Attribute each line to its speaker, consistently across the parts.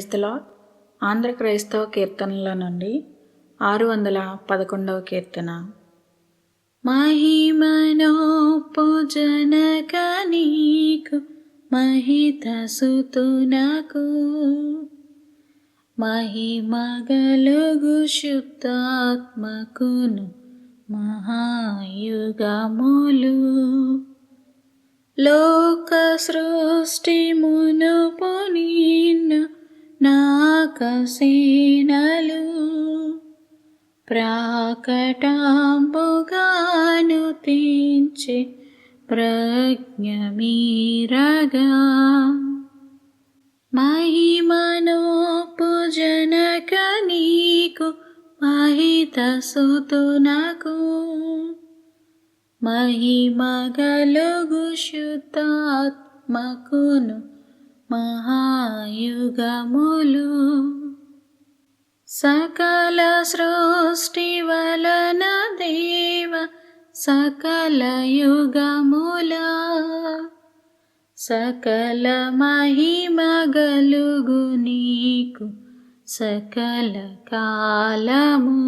Speaker 1: Praise the lord. Andhra క్రైస్తవ కీర్తనల నుండి 611వ కీర్తన. మహిమనోపు జనక నీకు మహిత సుతునకు, మహిమగలుగు శుద్ధాత్మకును మహాయుగములు. లోక సృష్టి మునుపు నిన్ను నాకసేనలు ప్రాకటాంబుగాను తీర్చి ప్రజ్ఞమీరగా, మహిమనోపు జనక నీకు మహిత సుతునకు, మహిమగలుగు శుద్ధాత్మకును మహాయుగములు. సకల సృష్టి వలన దేవ సకల యుగముల, సకల మహిమగలుగు నీకు సకల కాలము.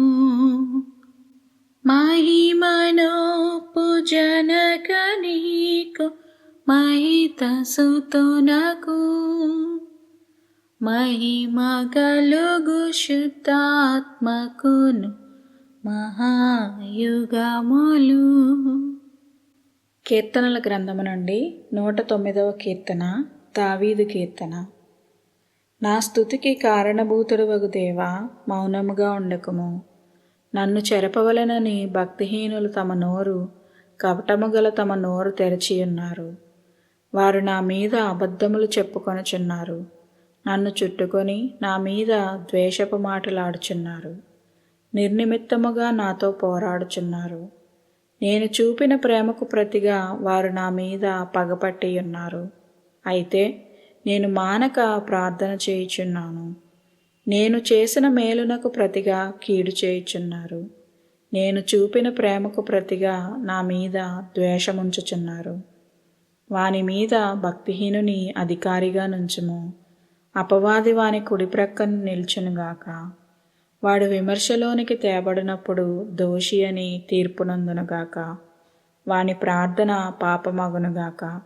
Speaker 1: మహిమనోపు జనక నీకు మహిత సుతునకు, మహిమగలుగు శుద్ధాత్మకును మహాయుగములు. కీర్తనల గ్రంథము నుండి 109వ కీర్తన. దావీదు కీర్తన. నా స్తుతికి కారణభూతుడవగు దేవా, మౌనముగా ఉండకుము. నన్ను చెరపవలెనని భక్తిహీనులు తమ నోరు, కపటము గల తమ నోరు తెరచియున్నారు. వారు నా మీద అబద్ధములు చెప్పుకొనుచున్నారు. నన్ను చుట్టుకొని నా మీద ద్వేషపు మాటలాడుచున్నారు. నిర్నిమిత్తముగా నాతో పోరాడుచున్నారు. నేను చూపిన ప్రేమకు ప్రతిగా వారు నా మీద పగపట్టియున్నారు. అయితే నేను మానక ప్రార్థన చేయుచున్నాను. నేను చేసిన మేలునకు ప్రతిగా కీడు చేయుచున్నారు. నేను చూపిన ప్రేమకు ప్రతిగా నా మీద ద్వేషముంచుచున్నారు. వాని మీద భక్తిహీనుని అధికారిగా నుంచుము. అపవాది వాని కుడి ప్రక్కన నిల్చునుగాక. వాడు విమర్శలోనికి తేబడినప్పుడు దోషి అని తీర్పునందునుగాక. వాని ప్రార్థన పాపమగునుగాక.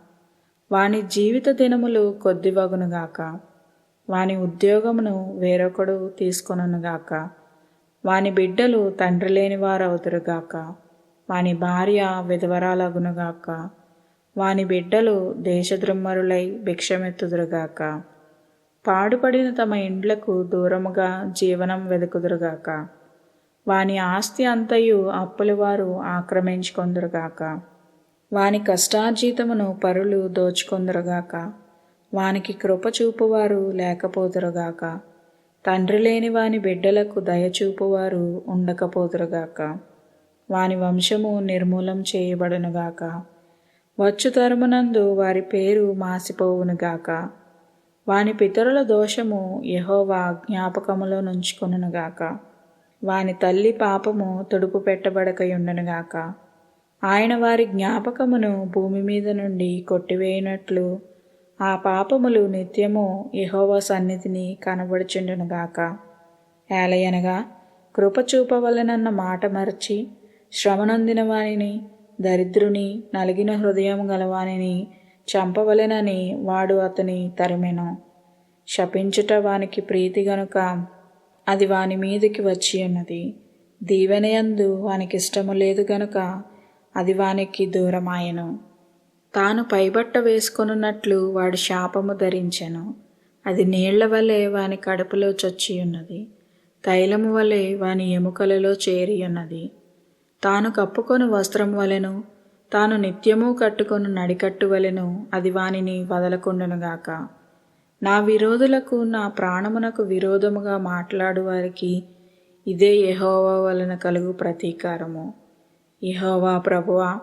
Speaker 1: వాని జీవిత దినములు కొద్దివగునుగాక. వాని ఉద్యోగమును వేరొకడు తీసుకొనుగాక. వాని బిడ్డలు తండ్రి లేని వారవుదురుగాక. వాని భార్య విధవరాలగునుగాక. వాని బిడ్డలు దేశద్రుమ్మరులై భిక్షమెత్తుదురుగాక. పాడుపడిన తమ ఇండ్లకు దూరముగా జీవనం వెదుకుదురుగాక. వాని ఆస్తి అంతయు అప్పులవారు ఆక్రమించుకొందురుగాక. వాని కష్టార్జితమును పరులు దోచుకొందురుగాక. వానికి కృప చూపువారు లేకపోదురుగాక. తండ్రి లేని వాని బిడ్డలకు దయచూపువారు ఉండకపోదురుగాక. వాని వంశము నిర్మూలం చేయబడునుగాక. వచ్చు తరమునందు వారి పేరు మాసిపోవునుగాక. వాని పితరుల దోషము యెహోవా జ్ఞాపకములో నుంచుకొనుగాక. వాని తల్లి పాపము తుడుపు పెట్టబడకయుండునుగాక. ఆయన వారి జ్ఞాపకమును భూమి మీద నుండి కొట్టివేయునట్లు ఆ పాపములు నిత్యము యెహోవా సన్నిధిని కనబడుచుండునుగాక. ఏలయనగా కృప చూపవలెనన్న మాట మరచి శ్రమనొందిన వానిని, దరిద్రుని, నలిగిన హృదయం గలవానిని చంపవలెనని వాడు అతని తరిమెను. శపించుట వానికి ప్రీతి గనుక అది వాని మీదికి వచ్చి ఉన్నది. దీవెనయందు వానికిష్టము లేదు గనుక అది వానికి దూరమాయెను. తాను పైబట్ట వేసుకొనున్నట్లు వాడు శాపము ధరించెను. అది నీళ్ల వలె వాని కడుపులో చొచ్చియున్నది. తైలము వలె వాని ఎముకలలో చేరియున్నది. తాను కప్పుకొని వస్త్రం వలెను, తాను నిత్యము కట్టుకొని నడికట్టు వలెను అది వానిని వదలకుండునుగాక. నా విరోధులకు, నా ప్రాణమునకు విరోధముగా మాట్లాడు వారికి ఇదే యెహోవా వలన కలుగు ప్రతీకారము. యెహోవా ప్రభువా,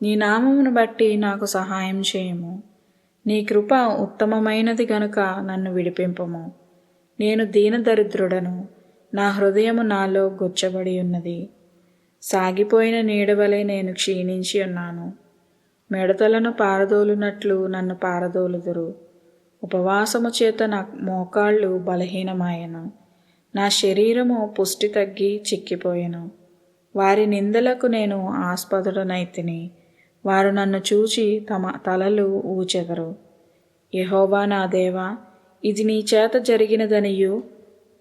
Speaker 1: నీ నామమును బట్టి నాకు సహాయం చేయము. నీ కృప ఉత్తమమైనది గనుక నన్ను విడిపింపము. నేను దీనదరిద్రుడను, నా హృదయము నాలో గుచ్చబడి ఉన్నది. సాగిపోయిన నీడవలే నేను క్షీణించి ఉన్నాను. మిడతలను పారదోలునట్లు నన్ను పారదోలుదురు. ఉపవాసము చేత నా మోకాళ్ళు బలహీనమాయెను. నా శరీరము పుష్టి తగ్గి చిక్కిపోయెను. వారి నిందలకు నేను ఆస్పదుడనైతిని. వారు నన్ను చూచి తమ తలలు ఊచెదరు. యెహోవా నా దేవా, ఇది నీ చేత జరిగినదనియు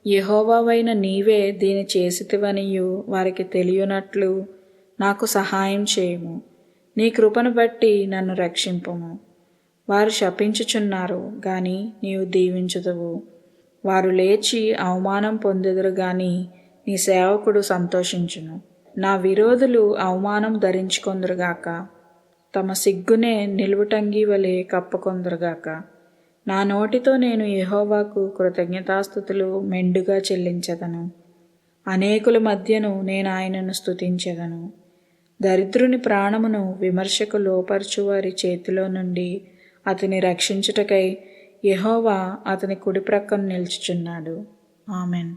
Speaker 1: యెహోవావైన నీవే దీని చేసితివనియు వారికి తెలియనట్లు నాకు సహాయం చేయుము. నీ కృపను బట్టి నన్ను రక్షింపుము. వారు శపించుచున్నారు గాని నీవు దీవించుదువు. వారు లేచి అవమానం పొందెదరు గాని నీ సేవకుడు సంతోషించును. నా విరోధులు అవమానం ధరించుకొందురుగాక, తమ సిగ్గునే నిలువుటంగి వలె కప్పుకొందురుగాక. నా నోటితో నేను యెహోవాకు కృతజ్ఞతాస్తుతులు మెండుగా చెల్లించెదను. అనేకుల మధ్యను నేను ఆయనను స్తుతించెదను. దరిద్రుని ప్రాణమును విమర్శకు లోపరచువారి చేతిలో నుండి అతని రక్షించుటకై యెహోవా అతని కుడి ప్రక్కన నిలుచుచున్నాడు. ఆమెన్.